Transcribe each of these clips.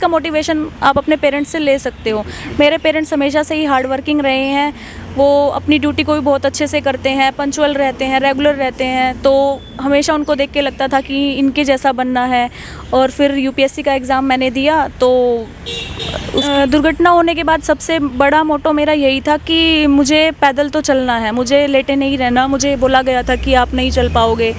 का मोटिवेशन आप अपने पेरेंट्स से ले सकते हो। मेरे पेरेंट्स हमेशा से ही हार्ड वर्किंग रहे हैं, वो अपनी ड्यूटी को भी बहुत अच्छे से करते हैं, पंक्चुअल रहते हैं, रेगुलर रहते हैं, तो हमेशा उनको देख के लगता था कि इनके जैसा बनना है। और फिर यूपीएससी का एग्ज़ाम मैंने दिया, तो उस दुर्घटना होने के बाद सबसे बड़ा मोटो मेरा यही था कि मुझे पैदल तो चलना है, मुझे लेटे नहीं रहना। मुझे बोला गया था कि आप नहीं चल पाओगे,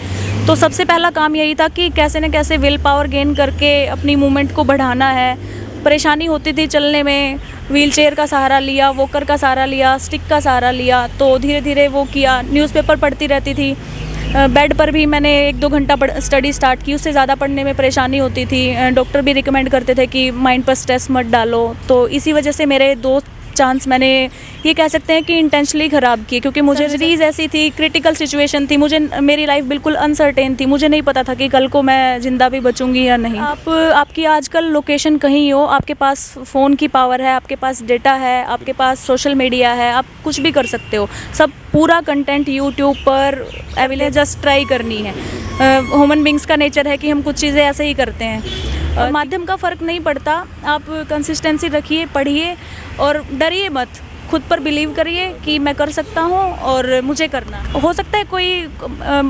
तो सबसे पहला काम यही था कि कैसे न कैसे विल पावर गेन करके अपनी मूवमेंट को बढ़ाना है। परेशानी होती थी चलने में, व्हीलचेयर का सहारा लिया, वॉकर का सहारा लिया, स्टिक का सहारा लिया, तो धीरे धीरे वो किया। न्यूज़पेपर पढ़ती रहती थी, बेड पर भी मैंने 1-2 घंटा स्टडी स्टार्ट की, उससे ज़्यादा पढ़ने में परेशानी होती थी। डॉक्टर भी रिकमेंड करते थे कि माइंड पर स्ट्रेस मत डालो, तो इसी वजह से मेरे 2 चांस मैंने ये कह सकते हैं कि इंटेंशनली ख़राब किए, क्योंकि मुझे डिजीज़ ऐसी थी, क्रिटिकल सिचुएशन थी, मुझे मेरी लाइफ बिल्कुल अनसर्टेन थी, मुझे नहीं पता था कि कल को मैं ज़िंदा भी बचूंगी या नहीं। आपकी आजकल लोकेशन कहीं हो, आपके पास फ़ोन की पावर है, आपके पास डेटा है, आपके पास सोशल मीडिया है, आप कुछ भी कर सकते हो। सब पूरा कंटेंट यूट्यूब पर अवेलेबल, जस्ट ट्राई करनी है। ह्यूमन बींग्स का नेचर है कि हम कुछ चीज़ें ऐसे ही करते हैं। माध्यम का फ़र्क नहीं पड़ता, आप कंसिस्टेंसी रखिए, पढ़िए और डरिए मत, खुद पर बिलीव करिए कि मैं कर सकता हूँ और मुझे करना। हो सकता है कोई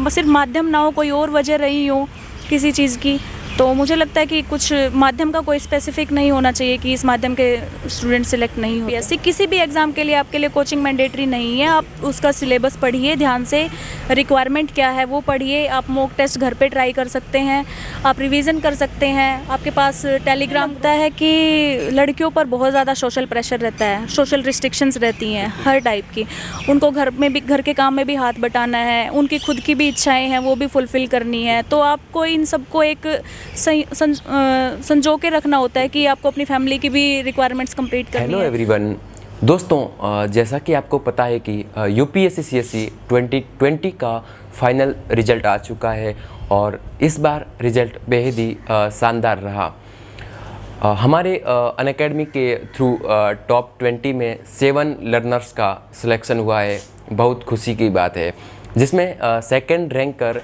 सिर्फ माध्यम ना हो, कोई और वजह रही हो किसी चीज़ की, तो मुझे लगता है कि कुछ माध्यम का कोई स्पेसिफिक नहीं होना चाहिए कि इस माध्यम के स्टूडेंट सिलेक्ट नहीं हो। ऐसे किसी भी एग्ज़ाम के लिए आपके लिए कोचिंग मैंडेटरी नहीं है, आप उसका सिलेबस पढ़िए ध्यान से, रिक्वायरमेंट क्या है वो पढ़िए। आप मॉक टेस्ट घर पे ट्राई कर सकते हैं, आप रिवीजन कर सकते हैं, आपके पास टेलीग्राम होता है। कि लड़कियों पर बहुत ज़्यादा सोशल प्रेशर रहता है, सोशल रिस्ट्रिक्शंस रहती हैं हर टाइप की, उनको घर में भी, घर के काम में भी हाथ बटाना है, उनकी खुद की भी इच्छाएँ हैं वो भी फुलफ़िल करनी है, तो आपको इन सबको एक संजो के रखना होता है कि आपको अपनी फैमिली की भी रिक्वायरमेंट्स कंप्लीट करनी है। हेलो एवरीवन, दोस्तों जैसा कि आपको पता है कि यूपीएससी सीएससी 2020 का फाइनल रिजल्ट आ चुका है और इस बार रिजल्ट बेहद ही शानदार रहा। हमारे अनअकैडमी के थ्रू टॉप 20 में 7 लर्नर्स का सिलेक्शन हुआ है, बहुत खुशी की बात है, जिसमें सेकंड रैंकर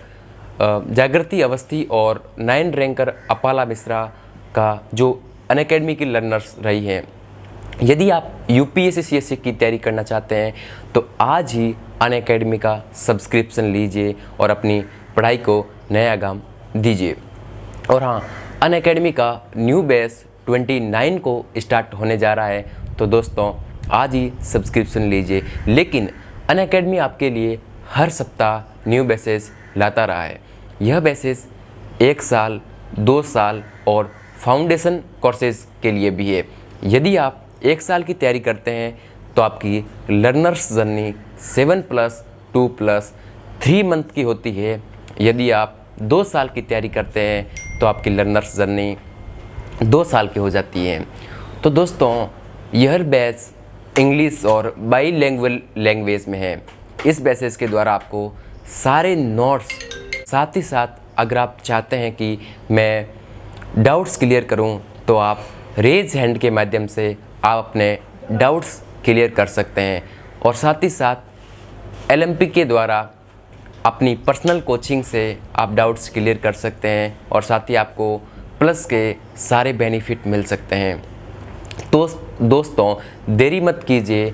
जागृति अवस्थी और 9 रैंकर अपाला मिश्रा का जो अनअकैडमी की लर्नर्स रही हैं। यदि आप यूपीएससी सीएससी की तैयारी करना चाहते हैं तो आज ही अनअकैडमी का सब्सक्रिप्शन लीजिए और अपनी पढ़ाई को नया आगाम दीजिए। और हाँ, अनअकैडमी का न्यू बैच 29 को स्टार्ट होने जा रहा है, तो दोस्तों आज ही सब्सक्रिप्शन लीजिए। लेकिन अनअकैडमी आपके लिए हर सप्ताह न्यू बैचेस लाता रहा है। यह बैचेस 1 साल, 2 साल और फाउंडेशन कोर्सेज के लिए भी है। यदि आप 1 साल की तैयारी करते हैं तो आपकी लर्नर्स जर्नी 7+2+3 मंथ की होती है। यदि आप 2 साल की तैयारी करते हैं तो आपकी लर्नर्स जर्नी 2 साल की हो जाती है। तो दोस्तों यह बैच इंग्लिश और बाईलिंगुअल लैंग्वेज में है। इस बैचेस के द्वारा आपको सारे नोट्स, साथ ही साथ अगर आप चाहते हैं कि मैं डाउट्स क्लियर करूं तो आप रेज हैंड के माध्यम से आप अपने डाउट्स क्लियर कर सकते हैं। और साथ ही साथ एलएमपी के द्वारा अपनी पर्सनल कोचिंग से आप डाउट्स क्लियर कर सकते हैं और साथ ही आपको प्लस के सारे बेनिफिट मिल सकते हैं। तो दोस्तों देरी मत कीजिए,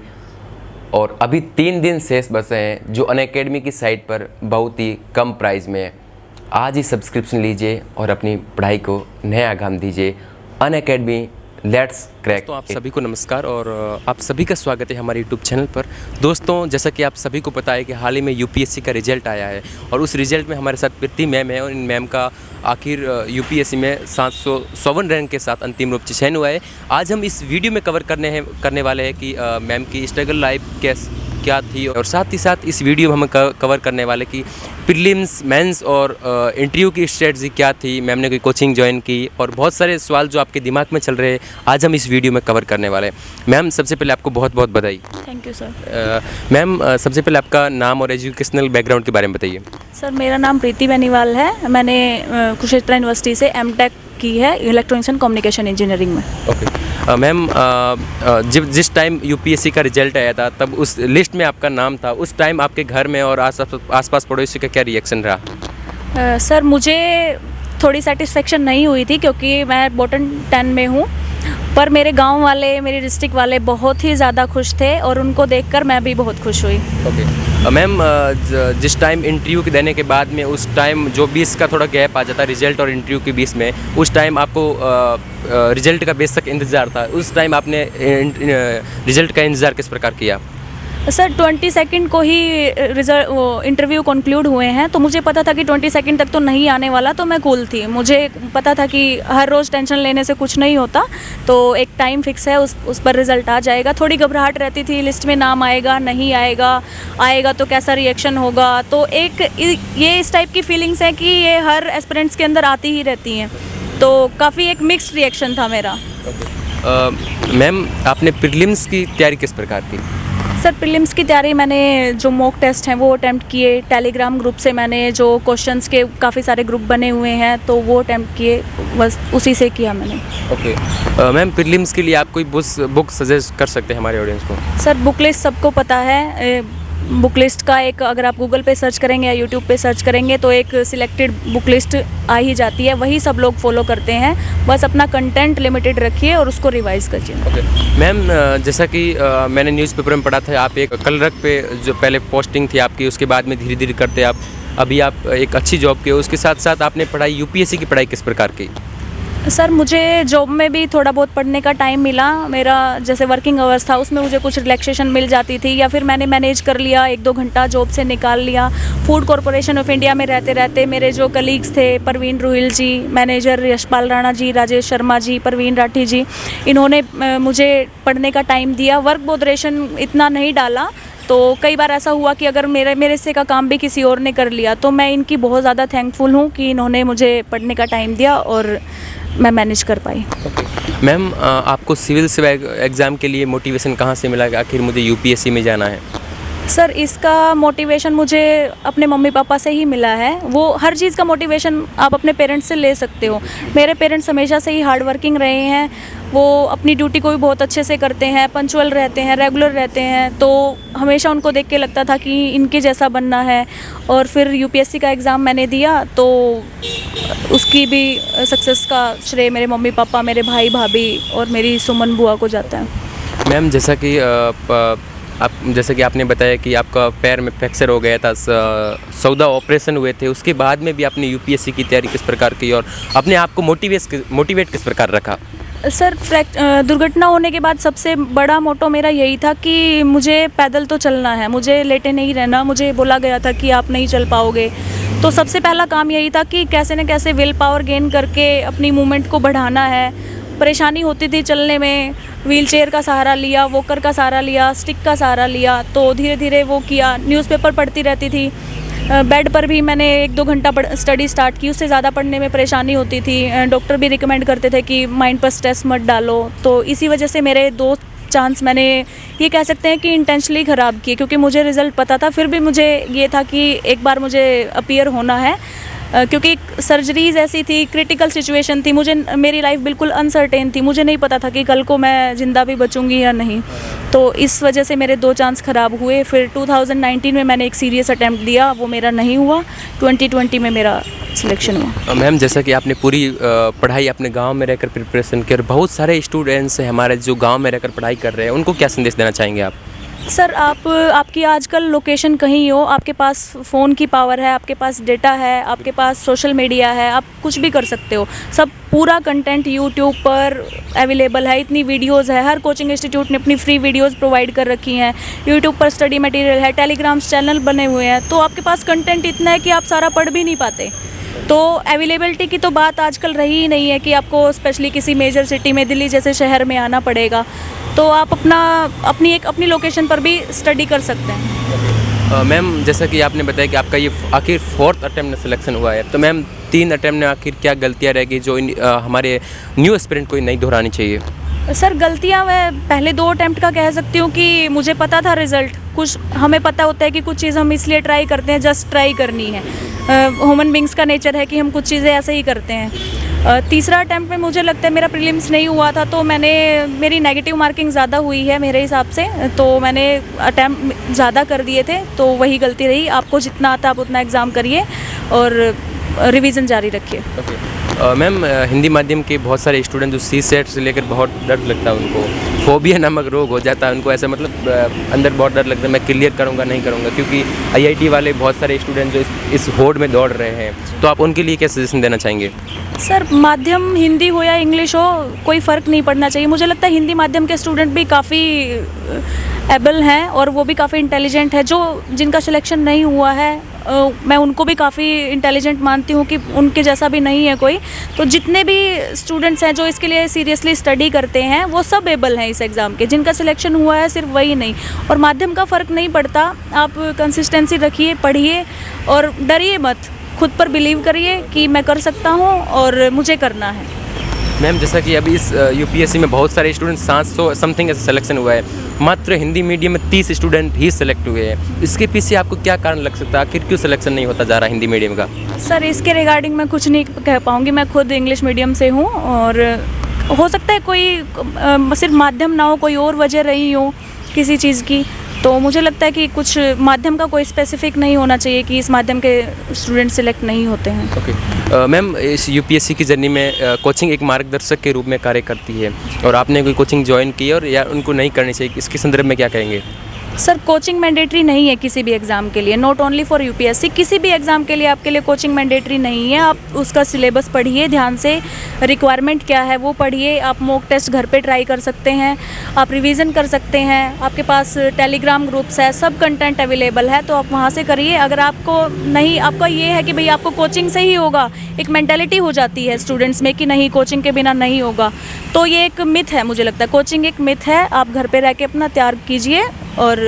और अभी 3 दिन शेष बचे हैं जो अनअकैडमी की साइट पर बहुत ही कम प्राइस में है। आज ही सब्सक्रिप्शन लीजिए और अपनी पढ़ाई को नया आगाम दीजिए। Unacademy, let's crack. तो आप सभी को नमस्कार और आप सभी का स्वागत है हमारे यूट्यूब चैनल पर। दोस्तों जैसा कि आप सभी को पता है कि हाल ही में यूपीएससी का रिजल्ट आया है और उस रिजल्ट में हमारे साथ प्रीति मैम है और इन मैम का आखिर यूपीएससी में 751 रैंक के साथ अंतिम रूप से चयन हुआ है। आज हम इस वीडियो में कवर करने वाले हैं कि मैम की स्ट्रगल लाइफ क्या थी, और साथ ही साथ इस वीडियो में हम कवर करने वाले कि प्रीलिम्स, मेंस और इंटरव्यू की स्ट्रेटजी क्या थी, मैम ने कोई कोचिंग ज्वाइन की, और बहुत सारे सवाल जो आपके दिमाग में चल रहे हैं आज हम इस वीडियो में कवर करने वाले हैं। मैम सबसे पहले आपको बहुत बहुत बधाई। Thank you sir. मैम सबसे पहले आपका नाम और एजुकेशनल बैकग्राउंड के बारे में बताइए। सर मेरा नाम प्रीति बेनीवाल है, मैंने कुरुक्षेत्र यूनिवर्सिटी से एमटेक की है इलेक्ट्रॉनिक्स एंड कम्युनिकेशन इंजीनियरिंग में। ओके मैम, जिस टाइम यूपीएससी का रिजल्ट आया था तब उस लिस्ट में आपका नाम था, उस टाइम आपके घर में और आसपास पड़ोसी का क्या रिएक्शन रहा? सर मुझे थोड़ी सेटिस्फेक्शन नहीं हुई थी क्योंकि मैं बॉटम 10 में हूँ पर मेरे गांव वाले, मेरे डिस्ट्रिक्ट वाले बहुत ही ज़्यादा खुश थे और उनको देखकर मैं भी बहुत खुश हुई। ओके मैम, जिस टाइम इंटरव्यू के देने के बाद में उस टाइम जो बीच का थोड़ा गैप आ जाता है रिजल्ट और इंटरव्यू के बीच में, उस टाइम आपको रिजल्ट का बेशक इंतज़ार था, उस टाइम आपने रिजल्ट का इंतज़ार किस प्रकार किया? सर 22 सेकंड को ही रिजल्ट इंटरव्यू कंक्लूड हुए हैं, तो मुझे पता था कि 20 सेकंड तक तो नहीं आने वाला, तो मैं कूल थी। मुझे पता था कि हर रोज़ टेंशन लेने से कुछ नहीं होता, तो एक टाइम फिक्स है, उस पर रिज़ल्ट आ जाएगा। थोड़ी घबराहट रहती थी, लिस्ट में नाम आएगा नहीं आएगा, आएगा तो कैसा रिएक्शन होगा, तो एक ये इस टाइप की फीलिंग्स है कि ये हर एस्पिरेंट्स के अंदर आती ही रहती हैं, तो काफ़ी एक मिक्स्ड रिएक्शन था मेरा। मैम, आपने प्रीलिम्स की तैयारी किस प्रकार की? सर प्रीलिम्स की तैयारी मैंने जो मॉक टेस्ट हैं वो अटैम्प्ट किए, टेलीग्राम ग्रुप से मैंने जो क्वेश्चंस के काफ़ी सारे ग्रुप बने हुए हैं तो वो अटैम्प्ट किए, बस उसी से किया मैंने। ओके मैम, प्रीलिम्स के लिए आप कोई बुक सजेस्ट कर सकते हैं हमारे ऑडियंस को? सर बुक लिस्ट सबको पता है, बुक लिस्ट का एक अगर आप गूगल पे सर्च करेंगे या यूट्यूब पे सर्च करेंगे तो एक सिलेक्टेड बुक लिस्ट आ ही जाती है, वही सब लोग फॉलो करते हैं। बस अपना कंटेंट लिमिटेड रखिए और उसको रिवाइज कीजिए। ओके मैम, जैसा कि मैंने न्यूज़पेपर में पढ़ा था, आप एक कलरक पे जो पहले पोस्टिंग थी आपकी, उसके बाद में धीरे धीरे करते आप अभी आप एक अच्छी जॉब की, उसके साथ साथ आपने पढ़ाई यूपीएससी की पढ़ाई किस प्रकार की? सर मुझे जॉब में भी थोड़ा बहुत पढ़ने का टाइम मिला, मेरा जैसे वर्किंग आवर्स था उसमें मुझे कुछ रिलैक्सेशन मिल जाती थी, या फिर मैंने मैनेज कर लिया, 1-2 घंटा जॉब से निकाल लिया। फूड कॉरपोरेशन ऑफ इंडिया में रहते रहते मेरे जो कलीग्स थे, परवीन रुहिल जी, मैनेजर यशपाल राणा जी, राजेश शर्मा जी, परवीन राठी जी, इन्होंने मुझे पढ़ने का टाइम दिया। वर्क बोधरेशन इतना नहीं डाला, तो कई बार ऐसा हुआ कि अगर मेरे से का काम भी किसी और ने कर लिया, तो मैं इनकी बहुत ज़्यादा थैंकफुल हूँ कि इन्होंने मुझे पढ़ने का टाइम दिया और मैं मैनेज कर पाई। मैम, आपको सिविल एग्ज़ाम के लिए मोटिवेशन कहाँ से मिला कि आखिर मुझे यूपीएससी में जाना है? सर इसका मोटिवेशन मुझे अपने मम्मी पापा से ही मिला है। वो हर चीज़ का मोटिवेशन आप अपने पेरेंट्स से ले सकते हो। मेरे पेरेंट्स हमेशा से ही हार्ड वर्किंग रहे हैं, वो अपनी ड्यूटी को भी बहुत अच्छे से करते हैं, पंचुअल रहते हैं, रेगुलर रहते हैं, तो हमेशा उनको देख के लगता था कि इनके जैसा बनना है। और फिर यूपीएससी का एग्ज़ाम मैंने दिया तो उसकी भी सक्सेस का श्रेय मेरे मम्मी पापा, मेरे भाई भाभी और मेरी सुमन बुआ को जाता है। मैम, जैसा कि आपने बताया कि आपका पैर में फ्रैक्चर हो गया था, 14 ऑपरेशन हुए थे, उसके बाद में भी आपने यूपीएससी की तैयारी किस प्रकार की और अपने आप को मोटिवेट किस प्रकार रखा? सर दुर्घटना होने के बाद सबसे बड़ा मोटो मेरा यही था कि मुझे पैदल तो चलना है, मुझे लेटे नहीं रहना। मुझे बोला गया था कि आप नहीं चल पाओगे, तो सबसे पहला काम यही था कि कैसे न कैसे विल पावर गेन करके अपनी मूवमेंट को बढ़ाना है। परेशानी होती थी चलने में, व्हीलचेयर का सहारा लिया, वॉकर का सहारा लिया, स्टिक का सहारा लिया, तो धीरे धीरे वो किया। न्यूज़पेपर पढ़ती रहती थी, बेड पर भी मैंने 1-2 घंटा स्टडी स्टार्ट की, उससे ज़्यादा पढ़ने में परेशानी होती थी। डॉक्टर भी रिकमेंड करते थे कि माइंड पर स्ट्रेस मत डालो, तो इसी वजह से मेरे 2 चांस मैंने ये कह सकते हैं कि इंटेंशनली ख़राब किए, क्योंकि मुझे रिज़ल्ट पता था, फिर भी मुझे ये था कि एक बार मुझे अपीयर होना है, क्योंकि सर्जरीज ऐसी थी, क्रिटिकल सिचुएशन थी, मेरी लाइफ बिल्कुल अनसर्टेन थी, मुझे नहीं पता था कि कल को मैं ज़िंदा भी बचूंगी या नहीं, तो इस वजह से मेरे 2 चांस ख़राब हुए। फिर 2019 में मैंने एक सीरियस अटैम्प्ट दिया, वो मेरा नहीं हुआ। 2020 में मेरा सिलेक्शन हुआ। मैम, जैसा कि आपने पूरी पढ़ाई अपने गांव में रहकर प्रिपरेशन की और बहुत सारे स्टूडेंट्स हैं हमारे जो गांव में रहकर पढ़ाई कर रहे हैं, उनको क्या संदेश देना चाहेंगे आप? सर आपकी आजकल लोकेशन कहीं हो, आपके पास फ़ोन की पावर है, आपके पास डेटा है, आपके पास सोशल मीडिया है, आप कुछ भी कर सकते हो। सब पूरा कंटेंट यूट्यूब पर अवेलेबल है, इतनी वीडियोस है, हर कोचिंग इंस्टीट्यूट ने अपनी फ्री वीडियोस प्रोवाइड कर रखी हैं। यूट्यूब पर स्टडी मटेरियल है, टेलीग्राम चैनल बने हुए हैं, तो आपके पास कंटेंट इतना है कि आप सारा पढ़ भी नहीं पाते। तो अवेलेबिलिटी की तो बात आजकल रही ही नहीं है कि आपको स्पेशली किसी मेजर सिटी में, दिल्ली जैसे शहर में आना पड़ेगा, तो आप अपनी लोकेशन पर भी स्टडी कर सकते हैं। मैम, जैसा कि आपने बताया कि आपका ये आखिर 4th अटेम्प्ट में सिलेक्शन हुआ है, तो मैम 3 अटेम्प्ट में आखिर क्या गलतियाँ रह गई जो हमारे न्यू एस्पिरेंट को नहीं दोहरानी चाहिए? सर गलतियाँ मैं पहले 2 अटेम्प्ट का कह सकती हूँ कि मुझे पता था रिज़ल्ट, कुछ हमें पता होता है कि कुछ चीज़ हम इसलिए ट्राई करते हैं, जस्ट ट्राई करनी है। ह्यूमन बींग्स का नेचर है कि हम कुछ चीज़ें ऐसे ही करते हैं। तीसरा अटैम्प्ट में मुझे लगता है मेरा प्रीलिम्स नहीं हुआ था, तो मेरी नेगेटिव मार्किंग ज़्यादा हुई है मेरे हिसाब से, तो मैंने अटैम्प्ट ज़्यादा कर दिए थे, तो वही गलती रही। आपको जितना आता आप उतना एग्ज़ाम करिए और रिवीजन जारी रखिए। मैम हिंदी माध्यम के बहुत सारे स्टूडेंट जो सी सेट से लेकर बहुत डर लगता है उनको, फोबिया नामक रोग हो जाता है उनको, ऐसा मतलब अंदर बहुत डर लगता है मैं क्लियर करूँगा नहीं करूँगा, क्योंकि IIT वाले बहुत सारे स्टूडेंट जो इस होड़ में दौड़ रहे हैं, तो आप उनके लिए क्या सजेशन देना चाहेंगे? सर माध्यम हिंदी हो या इंग्लिश हो कोई फ़र्क नहीं पड़ना चाहिए। मुझे लगता है हिंदी माध्यम के स्टूडेंट भी काफ़ी एबल हैं और वो भी काफ़ी इंटेलिजेंट है। जो जिनका सिलेक्शन नहीं हुआ है मैं उनको भी काफ़ी इंटेलिजेंट मानती हूँ कि उनके जैसा भी नहीं है कोई। तो जितने भी स्टूडेंट्स हैं जो इसके लिए सीरियसली स्टडी करते हैं वो सब एबल हैं इस एग्ज़ाम के। जिनका सिलेक्शन हुआ है सिर्फ वही नहीं। और माध्यम का फ़र्क नहीं पड़ता, आप कंसिस्टेंसी रखिए, पढ़िए और डरिए मत, खुद पर बिलीव करिए कि मैं कर सकता हूँ और मुझे करना है। मैम जैसा कि अभी इस UPSC में बहुत सारे स्टूडेंट 700 समथिंग ऐसा सिलेक्शन हुआ है, मात्र हिंदी मीडियम में 30 स्टूडेंट ही सिलेक्ट हुए हैं। इसके पीछे आपको क्या कारण लग सकता है, आखिर क्यों सिलेक्शन नहीं होता जा रहा हिंदी मीडियम का? सर इसके रिगार्डिंग मैं कुछ नहीं कह पाऊँगी। मैं खुद इंग्लिश मीडियम से हूँ और हो सकता है कोई सिर्फ माध्यम ना हो, कोई और वजह रही हो किसी चीज़ की। तो मुझे लगता है कि कुछ माध्यम का कोई स्पेसिफिक नहीं होना चाहिए कि इस माध्यम के स्टूडेंट सिलेक्ट नहीं होते हैं। ओके मैम, इस UPSC की जर्नी में कोचिंग एक मार्गदर्शक के रूप में कार्य करती है और आपने कोई कोचिंग ज्वाइन की और या उनको नहीं करनी चाहिए, इसके संदर्भ में क्या कहेंगे? सर कोचिंग मैंडेटरी नहीं है किसी भी एग्ज़ाम के लिए, नॉट ओनली फॉर UPSC। किसी भी एग्ज़ाम के लिए आपके लिए कोचिंग मैंडेटरी नहीं है। आप उसका सिलेबस पढ़िए ध्यान से, रिक्वायरमेंट क्या है वो पढ़िए। आप मॉक टेस्ट घर पे ट्राई कर सकते हैं, आप रिवीजन कर सकते हैं, आपके पास टेलीग्राम ग्रुप्स है, सब कंटेंट अवेलेबल है, तो आप वहाँ से करिए। अगर आपको नहीं, आपका ये है कि भाई आपको कोचिंग से ही होगा, एक मेंटालिटी हो जाती है स्टूडेंट्स में कि नहीं कोचिंग के बिना नहीं होगा, तो ये एक मिथ है। मुझे लगता है कोचिंग एक मिथ है। आप घर पे रह के अपना तैयार कीजिए और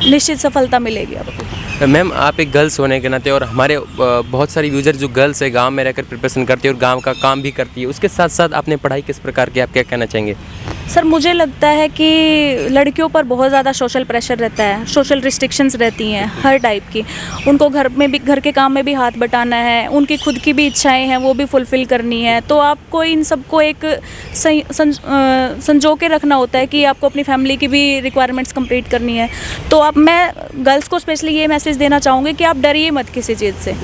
निश्चित सफलता मिलेगी आपको। मैम आप एक गर्ल्स होने के नाते और हमारे बहुत सारे यूजर जो गर्ल्स है गांव में रहकर प्रिपरेशन करती है और गांव का काम भी करती है, उसके साथ साथ आपने पढ़ाई किस प्रकार की, आप क्या कहना चाहेंगे? सर मुझे लगता है कि लड़कियों पर बहुत ज़्यादा सोशल प्रेशर रहता है, सोशल रिस्ट्रिक्शंस रहती हैं हर टाइप की। उनको घर में भी, घर के काम में भी हाथ बटाना है, उनकी खुद की भी इच्छाएं हैं वो भी फुलफ़िल करनी है। तो आपको इन सबको एक संजो के रखना होता है कि आपको अपनी फैमिली की भी रिक्वायरमेंट्स कंप्लीट करनी है। तो अब मैं गर्ल्स को स्पेशली ये मैसेज देना चाहूँगी कि आप डरिए मत किसी चीज़ से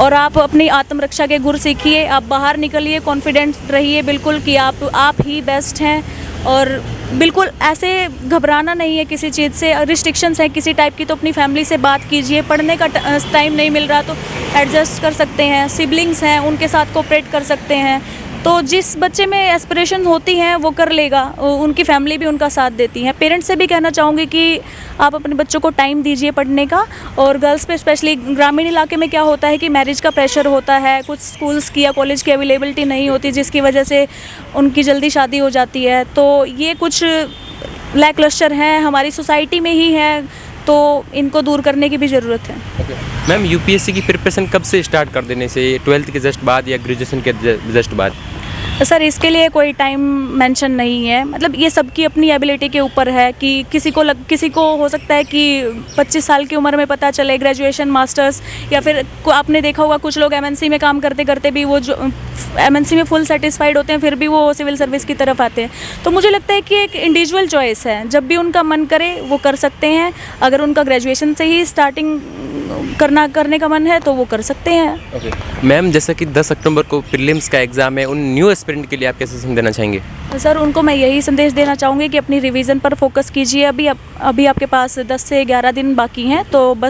और आप अपनी आत्मरक्षा के गुर सीखिए। आप बाहर निकलिए, कॉन्फिडेंट रहिए बिल्कुल कि आप ही बेस्ट हैं और बिल्कुल ऐसे घबराना नहीं है किसी चीज़ से। रिस्ट्रिक्शंस है किसी टाइप की तो अपनी फैमिली से बात कीजिए। पढ़ने का टाइम नहीं मिल रहा तो एडजस्ट कर सकते हैं, सिबलिंग्स हैं उनके साथ कोऑपरेट कर सकते हैं। तो जिस बच्चे में एस्पिरेशन होती हैं वो कर लेगा, उनकी फैमिली भी उनका साथ देती है। पेरेंट्स से भी कहना चाहूँगी कि आप अपने बच्चों को टाइम दीजिए पढ़ने का। और गर्ल्स पे स्पेशली ग्रामीण इलाके में क्या होता है कि मैरिज का प्रेशर होता है, कुछ स्कूल्स की या कॉलेज की अवेलेबिलिटी नहीं होती जिसकी वजह से उनकी जल्दी शादी हो जाती है। तो ये कुछ लैकलस्टर हैं हमारी सोसाइटी में ही है, तो इनको दूर करने की भी ज़रूरत है। मैम UPSC की प्रिपरेशन कब से स्टार्ट कर देने से, 12th के जस्ट बाद या ग्रेजुएशन के जस्ट बाद? सर इसके लिए कोई टाइम मेंशन नहीं है, मतलब ये सबकी अपनी एबिलिटी के ऊपर है कि किसी को हो सकता है कि 25 साल की उम्र में पता चले ग्रेजुएशन, मास्टर्स, या फिर आपने देखा होगा कुछ लोग MNC में काम करते करते भी वो जो MNC में फुल सेटिस्फाइड होते हैं फिर भी वो सिविल सर्विस की तरफ आते हैं। तो मुझे लगता है कि एक इंडिविजुअल चॉइस है, जब भी उनका मन करे वो कर सकते हैं। अगर उनका ग्रेजुएशन से ही स्टार्टिंग करने का मन है तो वो कर सकते हैं। मैम जैसा कि 10 अक्टूबर को प्रीलिम्स का एग्ज़ाम है, उन न्यू एस्पिरेंट के लिए आप क्या सजेशन देना चाहेंगे? सर उनको मैं यही संदेश देना चाहूँगी कि अपनी रिवीजन पर फोकस कीजिए। अभी आपके पास 10 से 11 दिन बाकी हैं, तो बस